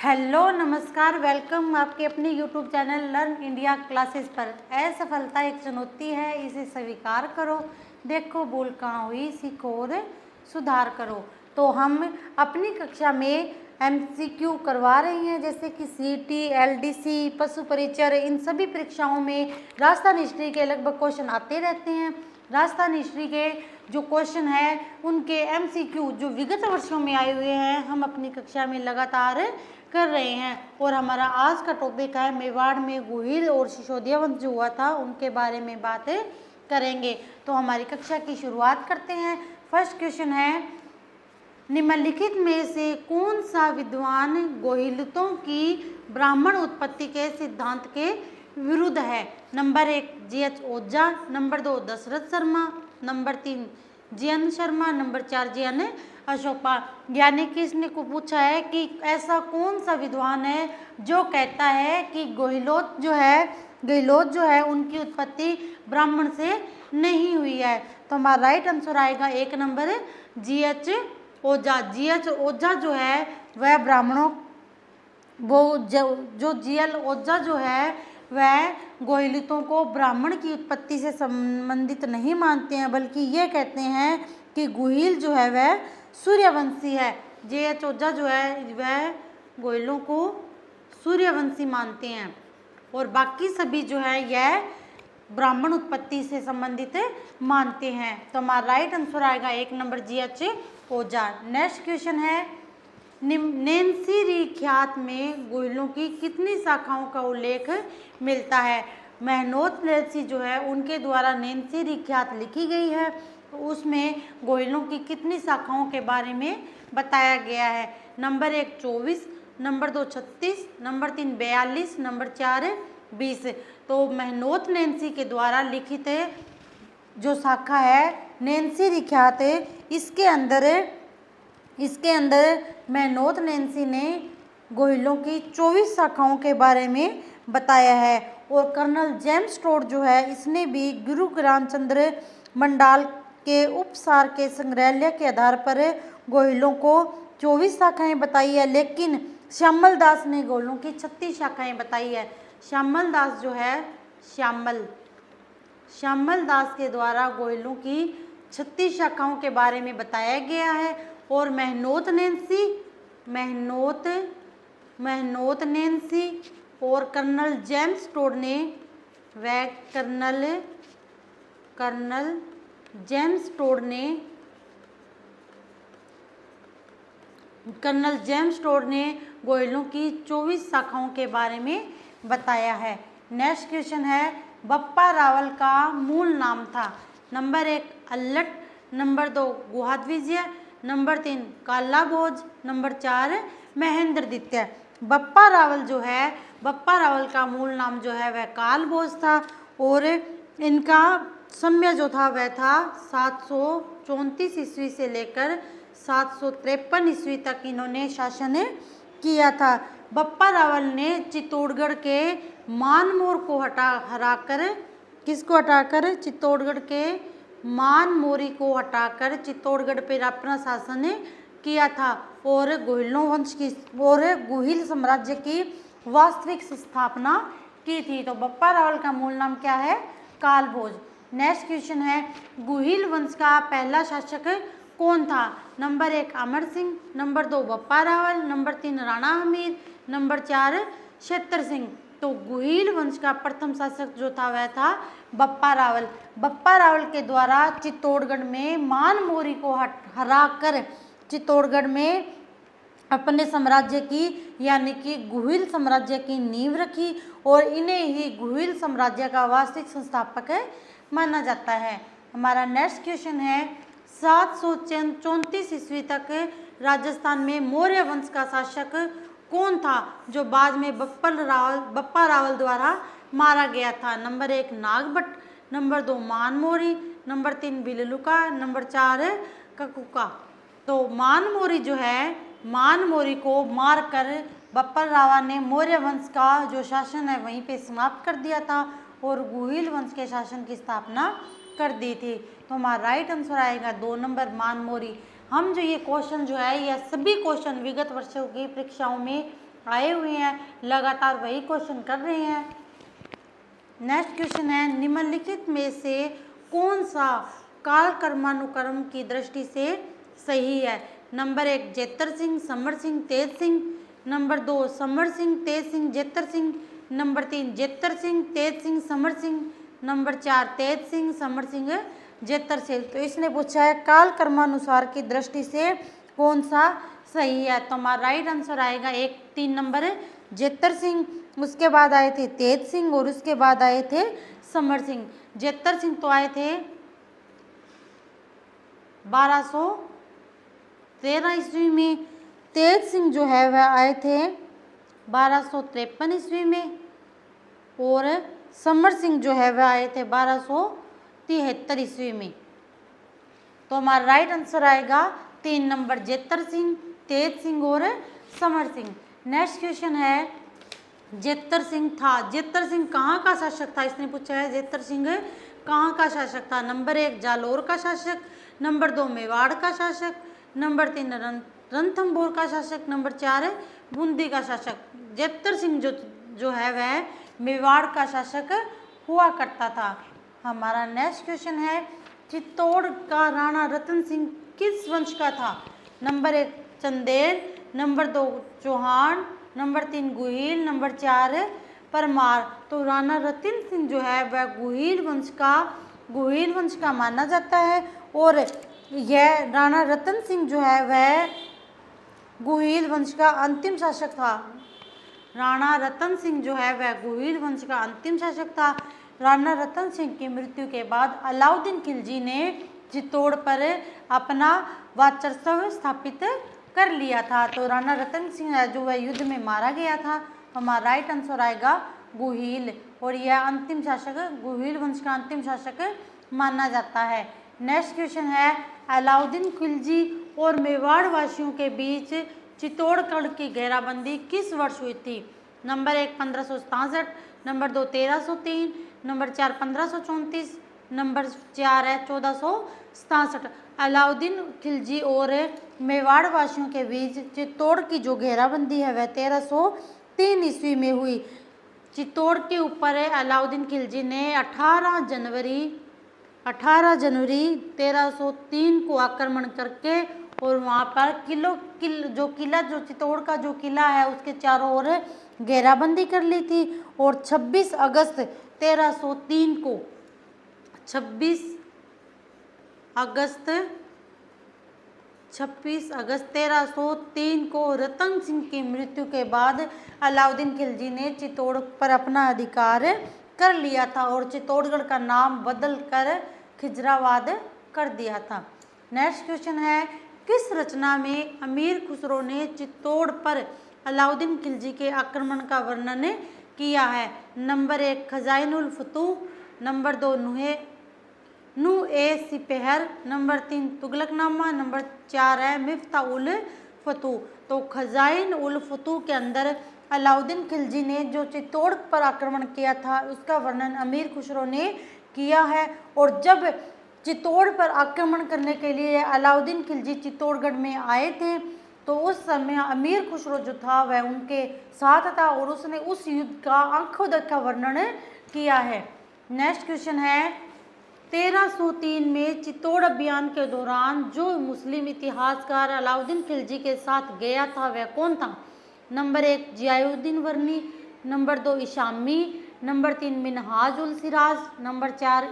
Hello नमस्कार, welcome आपके अपने YouTube channel learn India classes पर। असफलता एक चुनौती है, इसे स्वीकार करो, देखो भूल कहाँ हुई, सीखो और सुधार करो। तो हम अपनी कक्षा में एमसीक्यू करवा रही हैं, जैसे कि सीटी, एलडीसी, पशु परिचर, इन सभी परीक्षाओं में राजस्थान हिस्ट्री के लगभग क्वेश्चन आते रहते हैं। राजस्थान हिस्ट्री के जो क्वेश्चन है उनके एमसीक्यू जो विगत वर्षों में आए हुए हैं हम अपनी कक्षा में लगातार कर रहे हैं। और हमारा आज का टॉपिक है मेवाड़ में गुहिल और सिसोदिया वंश जो हुआ था उनके बारे में बात करेंगे। तो हमारी कक्षा की शुरुआत करते हैं। फर्स्ट क्वेश्चन है, निम्नलिखित में से कौन सा विद्वान गोहिलतों की ब्राह्मण उत्पत्ति के सिद्धांत के विरुद्ध है? Number 1 G H. Ojha, number 2 Dasharath Sharma, number 3 G N. Sharma, number 4 G N. Ashokpal. यानी कि इसने को पूछा है कि ऐसा कौन सा विद्वान है जो कहता है कि गोहिलोत जो है उनकी उत्पत्ति ब्राह्मण से नहीं हुई है। तो हमारा राइट आंसर आएगा 1 नंबर जी.एच. ओझा। जी.एच. ओझा जो है वह ब्राह्मणों जो जी.एल. ओझा जो है वह गोहिलतों को ब्राह्मण की उत्पत्ति से संबंधित नहीं मानते हैं, बल्कि ये कहते हैं कि गुहिल जो है वह सूर्यवंशी है। जी.एच. ओझा जो है वह गोहिलों को सूर्यवंशी मानते हैं और बाकी सभी जो है यह ब्राह्मण उत्पत्ति से संबंधित मानते हैं। तो हमारा राइट आंसर आएगा 1 नंबर जी.एच. ओझा। नेक्स्ट क्वेश्चन है, नैन्सी ख्यात में गोहिलों की कितनी शाखाओं का उल्लेख मिलता है? मेहनोत नैन्सी जो है उनके द्वारा नैन्सी ख्यात लिखी गई है, तो उसमें गोहिलों की कितनी शाखाओं के बारे में बताया गया है? Number 1 24, number 2 36, number 3 42, number 4 20। तो मेहनोत नैन्सी के द्वारा लिखित जो शाखा है नैन्सी ख्यात, इसके अंदर मेहनोत नैन्सी ने गोहिलों की 24 शाखाओं के बारे में बताया है। और कर्नल जेम्स टोड जो है इसने भी गुरु ज्ञानचंद्र मंडाल के उपसार के संग्रहालय के आधार पर गोहिलों को 24 शाखाएं बताई है, लेकिन श्यामल दास ने गोहिलों की 36 शाखाएं बताई है। श्यामल दास जो है श्यामल दास के द्वारा गोहिलों की 36 शाखाओं के बारे में बताया गया है। और मेहनोत नैन्सी और कर्नल जेम्स टोड ने कर्नल जेम्स टोड ने गोहिलों की 24 शाखाओं के बारे में बताया है। नेक्स्ट क्वेश्चन है, बप्पा रावल का मूल नाम था? नंबर 1 अल्लट, नंबर 2 गुहाध्विजय, नंबर 3 काला भोज, नंबर 4 महेंद्रदित्य। बप्पा रावल का मूल नाम जो है वह काल भोज था और इनका समय जो था वह था 734 ईस्वी से लेकर 753 ईस्वी तक इन्होंने शासन किया था। बप्पा रावल ने चित्तौड़गढ़ के मानमोर को चित्तौड़गढ़ के मानमोरी को हटाकर चित्तौड़गढ़ पर अपना शासन किया था और गुहिल साम्राज्य की वास्तविक स्थापना की थी। तो बप्पा रावल का मूल नाम क्या है? काल भोज। नेक्स्ट क्वेश्चन है, गुहिल वंश का पहला शासक कौन था? Number 1 Amar Singh, number 2 Bappa Rawal, number 3 Rana Hamir, number 4 Kshetra Singh. तो गुहिल वंश का प्रथम शासक जो था वह था बप्पा रावल। बप्पा रावल के द्वारा चित्तौड़गढ़ में मानमोरी को हराकर चित्तौड़गढ़ में अपने साम्राज्य की यानी कि गुहिल साम्राज्य की नींव रखी और इन्हें ही गुहिल साम्राज्य का वास्तविक संस्थापक माना जाता है। हमारा नेक्स्ट क्वेश्चन है, 734 ईस्वी तक राजस्थान में मौर्य वंश का शासक कौन था जो बाद में बप्पा रावल द्वारा मारा गया था? Number 1 Nagabhata, number 2 Manmori, number 3 Billuka, number 4 Kakuka. तो मानमोरी को मारकर बप्पा रावल ने मौर्य वंश का जो शासन है वहीं पे समाप्त कर दिया था और गुहिल वंश के शासन की स्थापना कर दी थी। तो हमारा राइट आंसर आएगा 2 नंबर मानमोरी। हम जो ये क्वेश्चन जो है यह सभी क्वेश्चन विगत वर्षों की परीक्षाओं में आए हुए हैं, लगातार वही क्वेश्चन कर रहे हैं। नेक्स्ट क्वेश्चन है, निम्नलिखित में से कौन सा काल कर्मानुक्रम की दृष्टि से सही है? नंबर 1 जेतर सिंह, समर सिंह, तेज सिंह। नंबर 2 समर सिंह, तेज सिंह, जेतर सिंह। नंबर 3 जेतर सिंह, तेज सिंह, समर सिंह। नंबर 4 तेज सिंह, समर सिंह, जेतर सिंह। तो इसने पूछा है काल कर्मानुसार की दृष्टि से कौन सा सही है? तो हमारा राइट आंसर आएगा 3 नंबर जेतर सिंह, उसके बाद आए थे तेज सिंह और उसके बाद आए थे समर सिंह। जेतर सिंह तो आए थे 1213 ईस्वी में, तेज सिंह जो है वह आए थे 1253 ईस्वी में और समर सिंह जो है वह आए थे 1273 ईस्वी में। तो हमारा राइट आंसर आएगा 3 नंबर जेतर सिंह, तेज सिंह और समर सिंह। नेक्स्ट क्वेश्चन है, जेतर सिंह था, जेतर सिंह कहाँ का शासक था? इसने पूछा है जेतर सिंह कहाँ का शासक था? नंबर 1 जालोर का शासक, नंबर 2 मेवाड़ का शासक, नंबर 3 रणथंभौर का शासक, नंबर 4 बूंदी का शासक। जेतर सिंह जो है वह मेवाड़ का शासक हुआ करता था। हमारा नेक्स्ट क्वेश्चन है, चित्तौड़ का राणा रतन सिंह किस वंश का था? Number 1 Chandel, number 2 Chauhan, number 3 Guhil, number 4 Parmar. तो राणा रतन सिंह जो है वह गुहिल वंश का माना जाता है और यह राणा रतन सिंह जो है वह गुहिल वंश का अंतिम शासक था। राणा रतन सिंह जो है वह गुहिल वंश का अंतिम शासक था। राणा रतन सिंह की मृत्यु के बाद अलाउद्दीन खिलजी ने चित्तौड़ पर अपना वर्चस्व स्थापित कर लिया था। तो राणा रतन सिंह जो वह युद्ध में मारा गया था। हमारा राइट आंसर आएगा गुहिल और यह अंतिम शासक गुहिल वंश का अंतिम शासक माना जाता है। नेक्स्ट क्वेश्चन है, अलाउद्दीन खिलजी और मेवाड़ वासियों के बीच चित्तौड़गढ़ की घेराबंदी किस वर्ष हुई थी? नंबर 1 1567, नंबर 2 1303, नंबर 4 1534, नंबर 4 है 1467। अलाउद्दीन खिलजी और मेवाड़ वासियों के बीच चित्तौड़ की जो घेराबंदी है वह 1303 ईस्वी में हुई। चित्तौड़ के ऊपर अलाउद्दीन खिलजी ने 18 जनवरी 1303 को आक्रमण करके और वहाँ पर जो चित्तौड़ का जो किला है उसके चारों ओर घेराबंदी कर ली थी और 26 अगस्त 1303 को रतन सिंह की मृत्यु के बाद अलाउद्दीन खिलजी ने चित्तौड़ पर अपना अधिकार कर लिया था और चित्तौड़गढ़ का नाम बदल कर खिजराबाद कर दिया था। नेक्स्ट क्वेश्चन है, किस रचना में अमीर खुसरो ने चित्तौड़ पर अलाउद्दीन खिलजी के आक्रमण का वर्णन किया है? Number 1 Khazainul Futuh, number 2 Nuh Sipihr, number 3 Tughlaqnama, number 4 है मिफ्ताह उल फतूह। तो खजाइन उल फतूह के अंदर अलाउद्दीन खिलजी ने जो चित्तौड़ पर आक्रमण किया था उसका वर्णन अमीर खुसरो ने किया है। और जब चित्तौड़ पर आक्रमण करने के लिए अलाउद्दीन खिलजी चित्तौड़गढ़ में आए थे तो उस समय अमीर खुसरो जो था वह उनके साथ था और उसने उस युद्ध का आंखों देखा वर्णन किया है। नेक्स्ट क्वेश्चन है, 1303 में चित्तौड़ अभियान के दौरान जो मुस्लिम इतिहासकार अलाउद्दीन खिलजी के साथ गया था वह कौन था? Number 1 Ziauddin Barani, number 2 Isami, number 3 Minhaj ul Siraj, number 4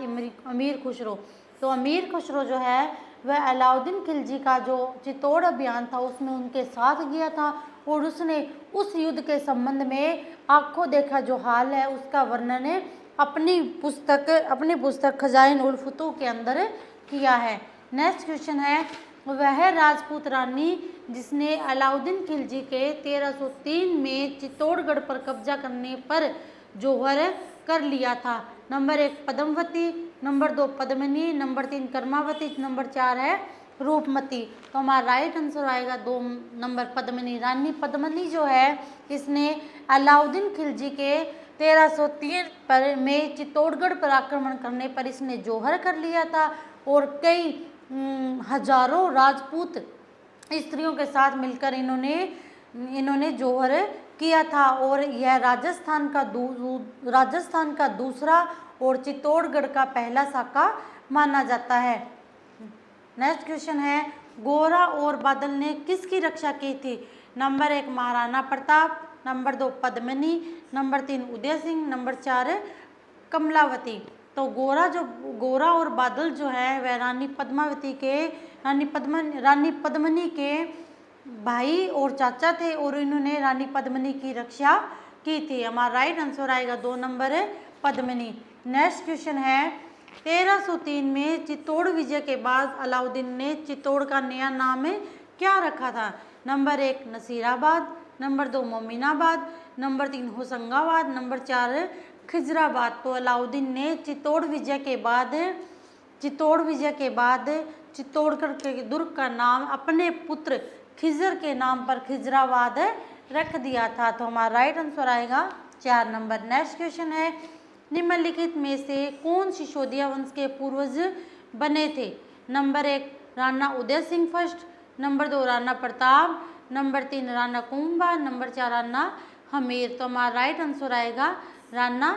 Amir Khusro. तो अमीर खुसरो जो है वह अलाउद्दीन खिलजी का जो चित्तौड़ अभियान था उसमें उनके साथ गया था और उसने उस युद्ध के संबंध में आंखों देखा जो हाल है उसका वर्णन अपनी पुस्तक खजाइन उल फतूह के अंदर किया है। नेक्स्ट क्वेश्चन है, वह राजपूत रानी जिसने अलाउद्दीन खिलजी के 1303 में चित्तौड़गढ़ पर कब्जा करने पर जोहर कर लिया था? Number 1 Padmavati, number 2 Padmini, number 3 Karmavati, number 4 है रूपमती। तो हमारा राइट आंसर आएगा 2 नंबर पद्मिनी। रानी पद्मिनी जो है इसने अलाउद्दीन खिलजी के 1303 में चित्तौड़गढ़ पर आक्रमण करने पर इसने जोहर कर लिया था और कई हजारों राजपूत स्त्रियों के साथ मिलकर इन्होंने इन्होंने जौहर किया था और यह राजस्थान का दूसरा और चित्तौड़गढ़ का पहला साका माना जाता है। नेक्स्ट क्वेश्चन है, गोरा और बादल ने किसकी रक्षा की थी? Number 1 Maharana Pratap, number 2 Padmini, number 3 Uday Singh, number 4 Kamalavati. तो गोरा और बादल जो है वह रानी पद्मिनी के भाई और चाचा थे और इन्होंने रानी पद्मिनी की रक्षा की थी। हमारा राइट आंसर आएगा 2 नंबर है पद्मिनी। नेक्स्ट क्वेश्चन है, 1303 में चित्तौड़ विजय के बाद अलाउद्दीन ने चित्तौड़ का नया नाम क्या रखा था? Number 1 Nasirabad, number 2 Mominabad, number 3 Hoshangabad, number 4 Khizrabad. तो अलाउद्दीन ने चित्तौड़ विजय के बाद चित्तौड़गढ़ के दुर्ग का नाम अपने पुत्र खिजर के नाम पर खिजराबाद रख दिया था। तो हमारा राइट आंसर आएगा 4 नंबर। नेक्स्ट क्वेश्चन है, निम्नलिखित में से कौन सिसोदिया वंश के पूर्वज बने थे? Number 1 Rana Uday Singh first, number 2 Rana Pratap, number 3 Rana Kumbha, number 4 Rana Hamir. तो हमारा राइट आंसर आएगा राणा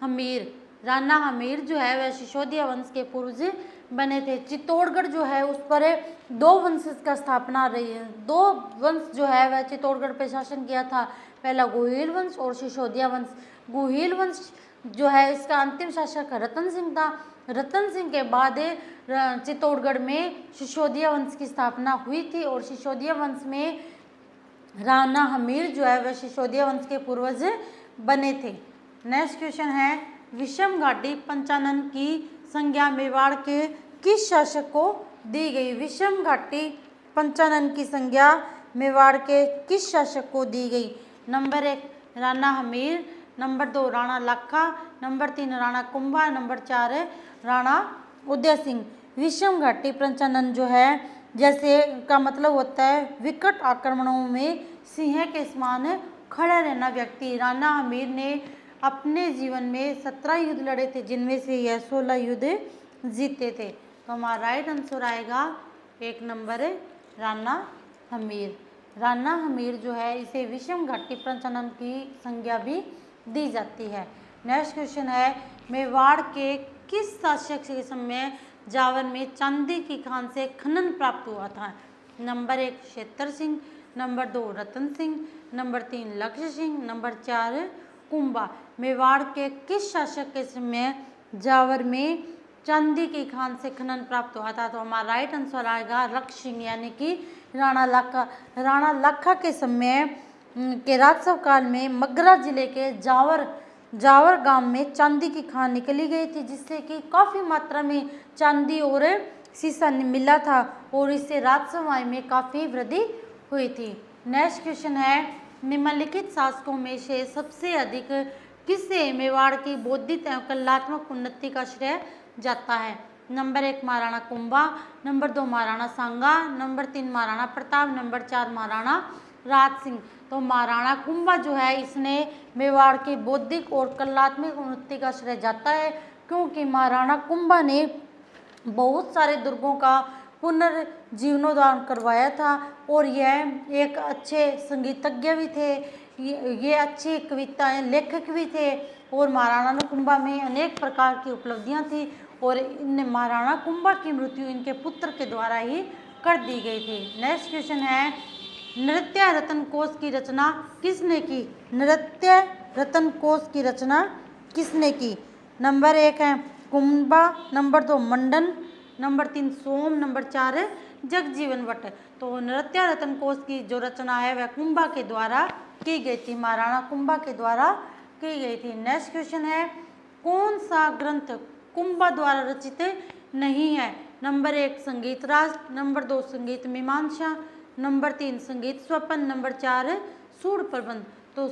हमीर। राणा हमीर जो है वह सिसोदिया वंश के पूर्वज बने थे। चित्तौड़गढ़ जो है उस पर 2 वंश का स्थापना रही है। 2 वंश जो है वह चित्तौड़गढ़ पे शासन किया था, पहला गोहिल वंश और सिसोदिया वंश। गोहिल वंश जो है इसका अंतिम शासक रतन सिंह था। रतन सिंह के बाद चित्तौड़गढ़ में सिसोदिया वंश की स्थापना हुई थी और सिसोदिया वंश में राणा हमीर जो है वह सिसोदिया वंश के पूर्वज बने थे। नेक्स्ट क्वेश्चन है, विषम घाटी पंचानन की संज्ञा मेवाड़ के किस शासक को दी गई? विषम घाटी पंचानन की संज्ञा मेवाड़ के किस शासक को दी गई? नंबर 1 राणा हमीर, नंबर 2 राणा लाखा, नंबर 3 राणा कुंभा, नंबर 4 राणा उदय सिंह। विषम घाटी पंचानन जो है जैसे का मतलब होता है विकट आक्रमणों में सिंह के समान खड़ा रहना व्यक्ति। राणा हमीर ने अपने जीवन में 17 युद्ध लड़े थे, जिनमें से यह 16 युद्ध जीते थे। तो हमारा राइट आंसर आएगा 1 नंबर राणा हमीर। राणा हमीर जो है इसे विषम घाटी पंचानन की संज्ञा भी दी जाती है। नेक्स्ट क्वेश्चन है, मेवाड़ के किस शासक के समय जावर में चांदी की खान से खनन प्राप्त हुआ था? नंबर 1 क्षेत्र सिंह, नंबर 2 रतन सिंह, नंबर 3 लक्ष्य सिंह, नंबर 4 कुंभा। मेवाड़ के किस शासक के समय जावर में चांदी की खान से खनन प्राप्त हुआ था? तो हमारा राइट आंसर आएगा लक्ष्य सिंह यानी कि राणा लाखा। राणा लाखा के समय के राजस्व काल में मगरा जिले के जावर गांव में चांदी की खान निकली गई थी, जिससे कि काफ़ी मात्रा में चांदी और सीसा मिला था और इससे राजस्व आय में काफ़ी वृद्धि हुई थी। नेक्स्ट क्वेश्चन है, निम्नलिखित शासकों में से सबसे अधिक किसे मेवाड़ की बौद्धिक एवं कलात्मक उन्नति का श्रेय जाता है? नंबर 1 महाराणा कुंभा, नंबर 2 महाराणा सांगा, नंबर 3 महाराणा प्रताप, नंबर 4 महाराणा राज सिंह। तो महाराणा कुंभा जो है इसने मेवाड़ की बौद्धिक और कलात्मक उन्नति का श्रेय जाता है, क्योंकि महाराणा कुंभा ने बहुत सारे दुर्गों का पुनर्जीर्णोद्धार करवाया था और यह एक अच्छे संगीतज्ञ भी थे, ये अच्छे कविताएं लेखक भी थे और महाराणा कुंभा में अनेक प्रकार की उपलब्धियां थी और इन महाराणा कुंभा की मृत्यु इनके पुत्र के द्वारा ही कर दी गई थी। नेक्स्ट क्वेश्चन है, नृत्य रत्न कोश की रचना किसने की? नृत्य रत्न कोश की रचना किसने की? नंबर 1 है Kumbha, number 2 Mandan, number 3 Som, number 4 Jagjivan वट। तो नृत्य रत्न कोश की जो रचना है वह कुंभा के द्वारा की गई थी, महाराणा कुंभा के द्वारा की गई थी। नेक्स्ट क्वेश्चन है, कौन सा ग्रंथ कुंभा द्वारा रचित नहीं है? नंबर 1 संगीत राज, नंबर 2 संगीत मीमांसा, नंबर 3 संगीत स्वपन, नंबर 4 सूर प्रबंध। तो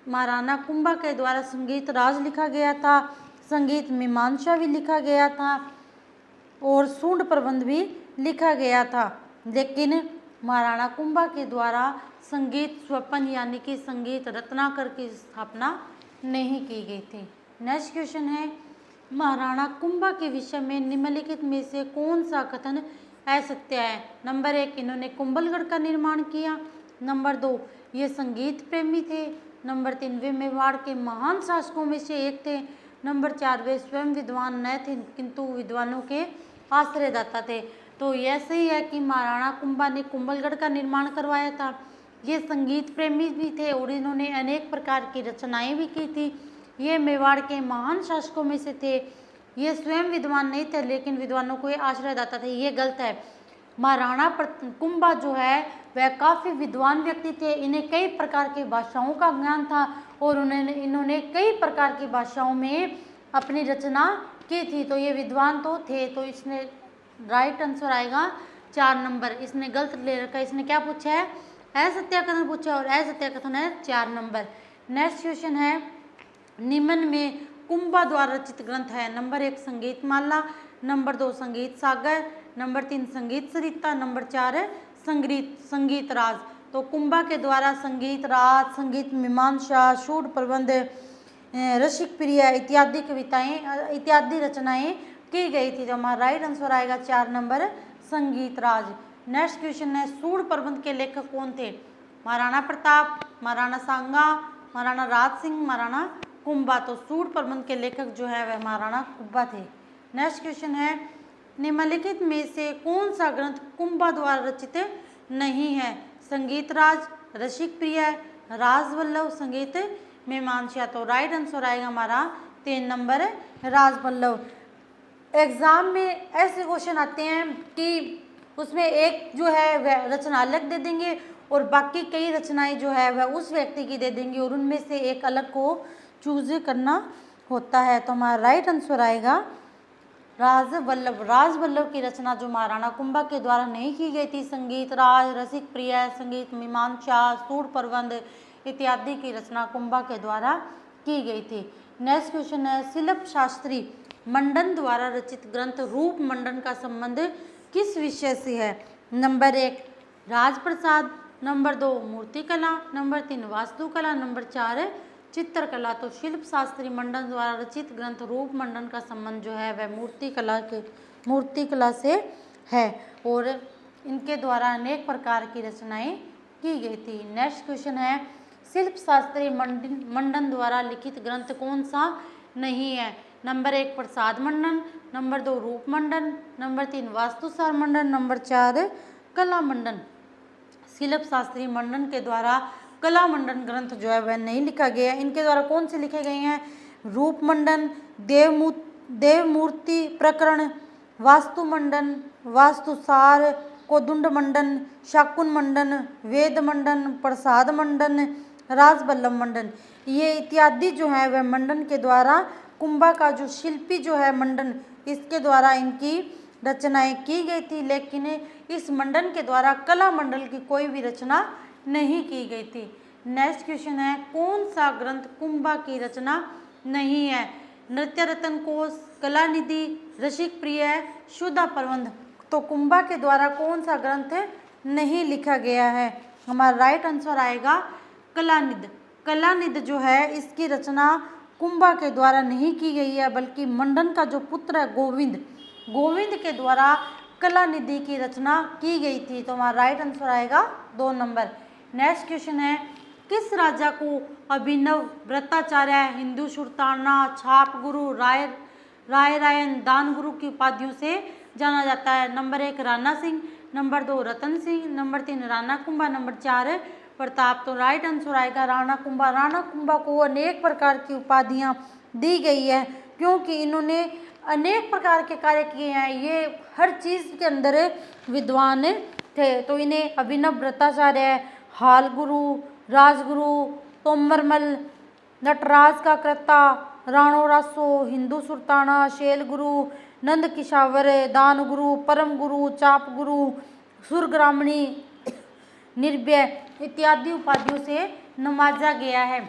महाराणा कुंभा के द्वारा संगीत राज लिखा गया था, संगीत मीमांसा भी लिखा गया था और सूंड प्रबंध भी लिखा गया था, लेकिन महाराणा कुंभा के द्वारा संगीत स्वपन यानी कि संगीत रत्नाकर की स्थापना नहीं की गई थी। नेक्स्ट क्वेश्चन है, महाराणा कुंभा के विषय में निम्नलिखित में से कौन सा कथन असत्य है? नंबर 1 इन्होंने कुंभलगढ़ का निर्माण किया, नंबर 2 ये संगीत प्रेमी थे। नंबर 3, वे मेवाड़ के महान शासकों में से एक थे। नंबर 4, वे स्वयं विद्वान न थे किंतु विद्वानों के आश्रयदाता थे। तो यह सही है कि महाराणा कुंभा ने कुंभलगढ़ का निर्माण करवाया था। ये संगीत प्रेमी भी थे और इन्होंने अनेक प्रकार की रचनाएं भी की थी। ये मेवाड़ के महान शासकों में से थे। ये स्वयं विद्वान नहीं थे लेकिन विद्वानों को आश्रयदाता थे। ये गलत है। महाराणा कुंभा जो है वह काफ़ी विद्वान व्यक्ति थे। इन्हें कई प्रकार की भाषाओं का ज्ञान था और इन्होंने कई प्रकार की भाषाओं में अपनी रचना की थी। तो ये विद्वान तो थे। तो इसने राइट आंसर आएगा 4 नंबर। इसने गलत ले रखा है। इसने क्या पूछा है? असत्याकथन पूछा और असत्याकथन है 4 नंबर। नेक्स्ट क्वेश्चन है, निम्न में कुंभा द्वारा रचित ग्रंथ है। नंबर 1 संगीत माला, नंबर 2 संगीत सागर, नंबर 3 संगीत सरिता, नंबर 4 है संगीत राज। तो कुंभा के द्वारा संगीत राज, संगीत मीमांसा, शूड प्रबंध, रसिक प्रिय इत्यादि कविताएं इत्यादि रचनाएं की गई थी। तो हमारा राइट आंसर आएगा 4 नंबर संगीत राज। नेक्स्ट क्वेश्चन है, सूड प्रबंध के लेखक कौन थे? महाराणा प्रताप, महाराणा सांगा, महाराणा राज सिंह, महाराणा कुंभा। तो सूड प्रबंध के लेखक जो है वह महाराणा कुंभा थे। नेक्स्ट क्वेश्चन है, निम्नलिखित में से कौन सा ग्रंथ कुंभा द्वारा रचित नहीं है? संगीत राज, रसिक प्रिय, राजवल्लभ, संगीत मीमांसा। तो राइट आंसर आएगा हमारा 3 नंबर राजवल्लभ। एग्जाम में ऐसे क्वेश्चन आते हैं कि उसमें एक जो है वह रचना अलग दे देंगे और बाकी कई रचनाएं जो है वह उस व्यक्ति की दे देंगे और उनमें से एक अलग को चूज करना होता है। तो हमारा राइट आंसर आएगा राजवल्लभ। राजवल्लभ की रचना जो महाराणा कुंभा के द्वारा नहीं की गई थी, संगीत राज, रसिक प्रिय, संगीत मीमांसा, सूड प्रबंध इत्यादि की रचना कुंभा के द्वारा की गई थी। नेक्स्ट क्वेश्चन है, शिल्प शास्त्री मंडन द्वारा रचित ग्रंथ रूप मंडन का संबंध किस विषय से है? नंबर 1 राजप्रसाद, नंबर 2 मूर्तिकला, नंबर 3 वास्तुकला, नंबर 4 चित्रकला। तो शिल्प शास्त्री मंडन द्वारा रचित ग्रंथ रूप मंडन का संबंध जो है वह मूर्तिकला से है और इनके द्वारा अनेक प्रकार की रचनाएं की गई थी। नेक्स्ट क्वेश्चन है, शिल्प शास्त्री मंडन द्वारा लिखित ग्रंथ कौन सा नहीं है? नंबर 1 प्रसाद मंडन, नंबर 2 रूप मंडन, नंबर 3 वास्तुसार मंडन, नंबर 4 कला मंडन। शिल्प शास्त्री मंडन के द्वारा कला मंडन ग्रंथ जो है वह नहीं लिखा गया है। इनके द्वारा कौन से लिखे गए हैं? रूप मंडन, देवमूर्ति प्रकरण, वास्तु मंडन, वास्तुसार, कोदुंड मंडन, शाकुन मंडन, वेद मंडन, प्रसाद मंडन, राजवल्लभ मंडन। ये इत्यादि जो है वह मंडन के द्वारा कुंभा का जो शिल्पी जो है मंडन, इसके द्वारा इनकी रचनाएं की गई थी। लेकिन इस मंडन के द्वारा कला मंडल की कोई भी रचना नहीं की गई थी। नेक्स्ट क्वेश्चन है, कौन सा ग्रंथ कुंभा की रचना नहीं है? नृत्य रत्न कोश, कला निधि, रसिक प्रिय, शुद्धा प्रबंध। तो कुंभा के द्वारा कौन सा ग्रंथ नहीं लिखा गया है? हमारा राइट आंसर आएगा कलानिधि। कलानिधि जो है इसकी रचना कुंभा के द्वारा नहीं की गई है बल्कि मंडन का जो पुत्र है गोविंद के द्वारा कलानिधि की रचना की गई थी। तो हमारा राइट आंसर आएगा 2 नंबर। नेक्स्ट क्वेश्चन है, किस राजा को अभिनव व्रताचार्य, हिंदू सुल्ताना, छाप गुरु, रायन, दान गुरु की उपाधियों से जाना जाता है? Number 1 Rana Singh, number 2 Ratan Singh, number 3 Rana Kumbha, number 4 Pratap. तो राइट आंसर आएगा राणा कुंभा। राणा कुंभा को अनेक प्रकार की उपाधियां दी गई है क्योंकि इन्होंने अनेक प्रकार के कार्य किए हैं। ये हर चीज़ के अंदर विद्वान थे। तो इन्हें अभिनव व्रताचार्य, हाल गुरु, राजगुरु, तोमरमल, नटराज का कृता, राणो रासो, हिंदू सुल्ताना, शैल गुरु, नंद किशावर, दान गुरु, परम गुरु, चाप गुरु, सुरग्रामणी, निर्भय इत्यादि उपाधियों से नवाजा गया है।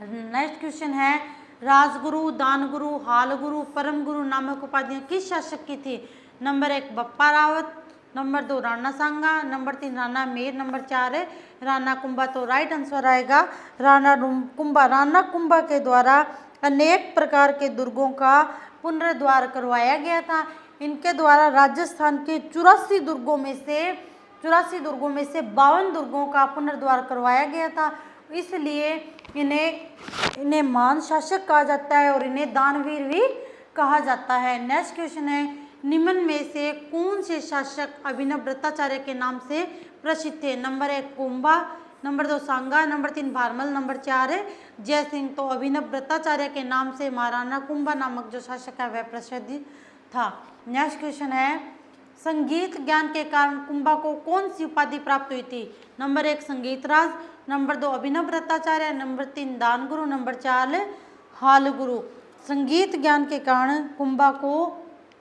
नेक्स्ट क्वेश्चन है, राजगुरु, दान गुरु, हाल गुरु, परम गुरु नामक उपाधियां किस शासक की थी? नंबर 1 बप्पा रावत, नंबर 2 राणा सांगा, नंबर 3 राणा मेर, नंबर 4 राणा कुंभा। तो राइट आंसर आएगा राणा कुंभा। राणा कुंभा के द्वारा अनेक प्रकार के दुर्गों का पुनरुद्धार करवाया गया था। इनके द्वारा राजस्थान के 84 दुर्गों में से 84 दुर्गों में से 52 दुर्गों का पुनर्द्वार करवाया गया था, इसलिए इन्हें महान शासक कहा जाता है और इन्हें दानवीर भी कहा जाता है। नेक्स्ट क्वेश्चन है, निम्न में से कौन से शासक अभिनव भट्टाचार्य के नाम से प्रसिद्ध थे? नंबर 1 कुंभा, नंबर 2 सांगा, नंबर 3 भारमल, नंबर 4 जय सिंह। तो अभिनव भट्टाचार्य के नाम से महाराणा कुंभा नामक जो शासक है वह प्रसिद्ध था। नेक्स्ट क्वेश्चन है, संगीत ज्ञान के कारण कुंभा को कौन सी उपाधि प्राप्त हुई थी? नंबर 1 संगीत राज, नंबर 2 अभिनव भट्टाचार्य, नंबर 3 दान गुरु, नंबर 4 हाल गुरु। संगीत ज्ञान के कारण कुंभा को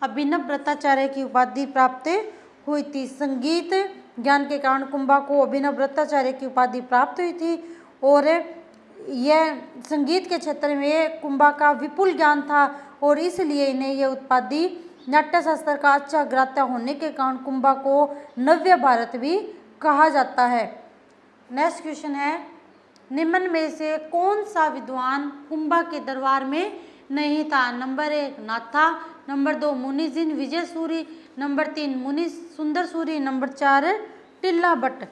अभिनव भट्टाचार्य की उपाधि प्राप्त हुई थी। संगीत ज्ञान के कारण कुंभा को अभिनव भट्टाचार्य की उपाधि प्राप्त हुई थी और यह संगीत के क्षेत्र में कुंभा का विपुल ज्ञान था और इसलिए इन्हें यह उपाधि नाट्य शास्त्र का अच्छा ग्राह्य होने के कारण कुंभा को नव्य भारत भी कहा जाता है। नेक्स्ट क्वेश्चन है, निम्न में से कौन सा विद्वान कुंभा के दरबार में नहीं था? नंबर 1 नाथा, नंबर 2 मुनि जिन विजय सूरी, नंबर 3 मुनि सुंदर सूरी, नंबर 4 टिल्ला भट्ट।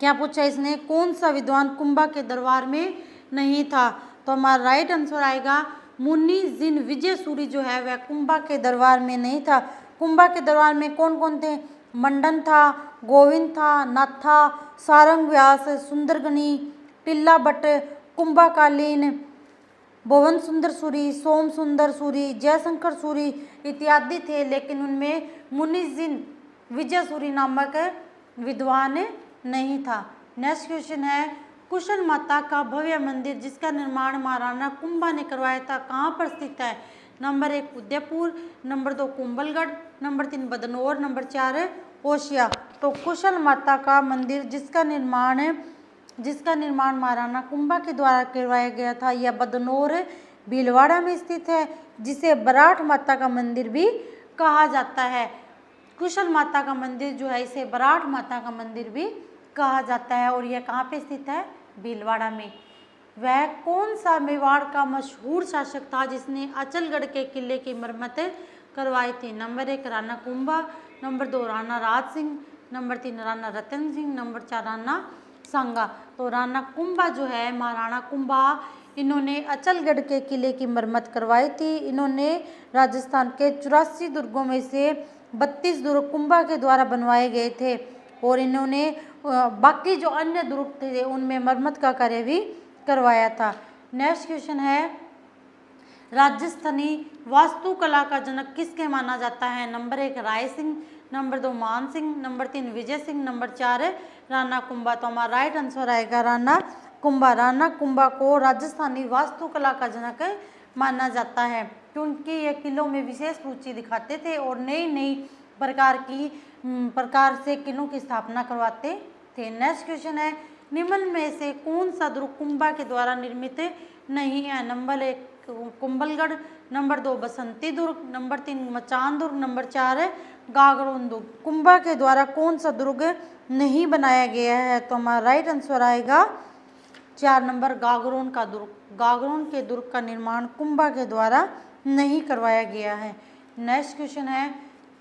क्या पूछा इसने, कौन सा विद्वान कुंभा के दरबार में नहीं था? तो हमारा राइट आंसर आएगा मुनि जिन विजय सूरी जो है वह कुंभा के दरबार में नहीं था। कुंभा के दरबार में कौन कौन थे? मंडन था, गोविंद था, नाथ था, सारंग व्यास, सुंदरगनी, टिल्ला भट्ट, कुंभाकालीन, भुवन सुंदर सूरी, सोम सुंदर सूरी, जयशंकर सूरी इत्यादि थे, लेकिन उनमें मुनिजिन विजय सूरी नामक विद्वान नहीं था। नेक्स्ट क्वेश्चन है, कुशल माता का भव्य मंदिर जिसका निर्माण महाराणा कुंभा ने करवाया था कहाँ पर स्थित है? Number 1 Udaipur, number 2 Kumbhalgarh, number 3 Badnore, number 4 Osian. तो कुशल माता का मंदिर जिसका निर्माण महाराणा कुंभा के द्वारा करवाया गया था यह बदनौर भीलवाड़ा में स्थित है, जिसे बराठ माता का मंदिर भी कहा जाता है। कुशल माता का मंदिर जो है इसे बराठ माता का मंदिर भी कहा जाता है और यह कहाँ पे स्थित है? भीलवाड़ा में। वह कौन सा मेवाड़ का मशहूर शासक था जिसने अचलगढ़ के किले की मरम्मत करवाई थी? Number 1 Rana Kumbha, number 2 Rana Raj Singh, number 3 Rana Ratan Singh, number 4 Rana सांगा। तो राणा कुंभा जो है, महाराणा कुंभा, इन्होंने अचलगढ़ के किले की मरम्मत करवाई थी। इन्होंने राजस्थान के 84 दुर्गों में से 32 दुर्ग कुंभा के द्वारा बनवाए गए थे और इन्होंने बाकी जो अन्य दुर्ग थे उनमें मरम्मत का कार्य भी करवाया था। नेक्स्ट क्वेश्चन है, राजस्थानी वास्तुकला का जनक किसके माना जाता है? नंबर 1 राय सिंह, नंबर 2 मान सिंह, नंबर 3 विजय सिंह, नंबर 4 राणा कुंभा। तो हमारा राइट आंसर आएगा राणा कुंभा। राणा कुंभा को राजस्थानी वास्तुकला का जनक माना जाता है क्योंकि ये किलों में विशेष रुचि दिखाते थे और नई नई प्रकार से किलों की स्थापना करवाते थे। नेक्स्ट क्वेश्चन है, निम्न में से कौन सा दुर्ग कुंभा के द्वारा निर्मित नहीं है? नंबर 1 कुंभलगढ़, नंबर 2 बसंती दुर्ग, नंबर 3 मचान दुर्ग, नंबर 4 गागरोन दुर्ग। कुंभा के द्वारा कौन सा दुर्ग नहीं बनाया गया है? तो हमारा राइट आंसर आएगा 4 नंबर गागरोन का दुर्ग। गागरोन के दुर्ग का निर्माण कुंभा के द्वारा नहीं करवाया गया है। नेक्स्ट क्वेश्चन है,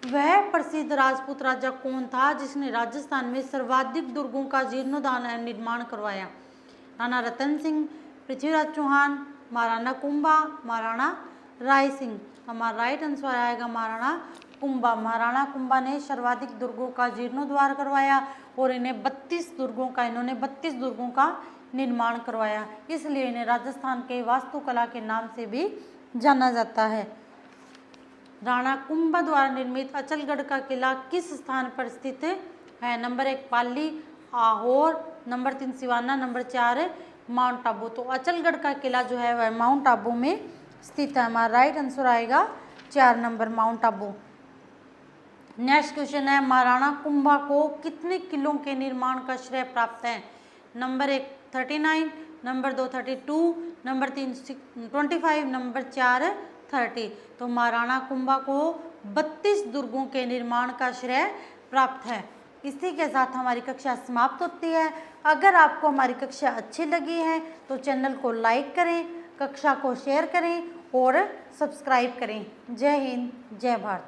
वह प्रसिद्ध राजपूत राजा कौन था जिसने राजस्थान में सर्वाधिक दुर्गों का जीर्णोद्धार एवं निर्माण करवाया? राणा रतन सिंह, पृथ्वीराज चौहान, महाराणा कुंभा, महाराणा राय सिंह। हमारा राइट आंसर आएगा महाराणा कुंभा। महाराणा कुंभा ने सर्वाधिक दुर्गों का जीर्णोद्धार करवाया और इन्होंने 32 दुर्गों का निर्माण करवाया, इसलिए इन्हें राजस्थान के वास्तुकला के नाम से भी जाना जाता है। राणा कुंभा द्वारा निर्मित अचलगढ़ का किला किस स्थान पर स्थित है? Number 1 Pali Ahore, number 3 Siwana, number 4 Mount Abu. तो अचलगढ़ का किला जो है वह माउंट आबू में स्थित है। हमारा राइट आंसर आएगा 4 number mount Abu. Next question है, महाराणा कुंभा को कितने किलों के निर्माण का श्रेय प्राप्त है? Number 1 39, number 2 32, number 3 25, number 4 30। तो महाराणा कुंभा को 32 दुर्गों के निर्माण का श्रेय प्राप्त है। इसी के साथ हमारी कक्षा समाप्त होती है। अगर आपको हमारी कक्षा अच्छी लगी है तो चैनल को लाइक करें, कक्षा को शेयर करें और सब्सक्राइब करें। जय हिंद, जय भारत।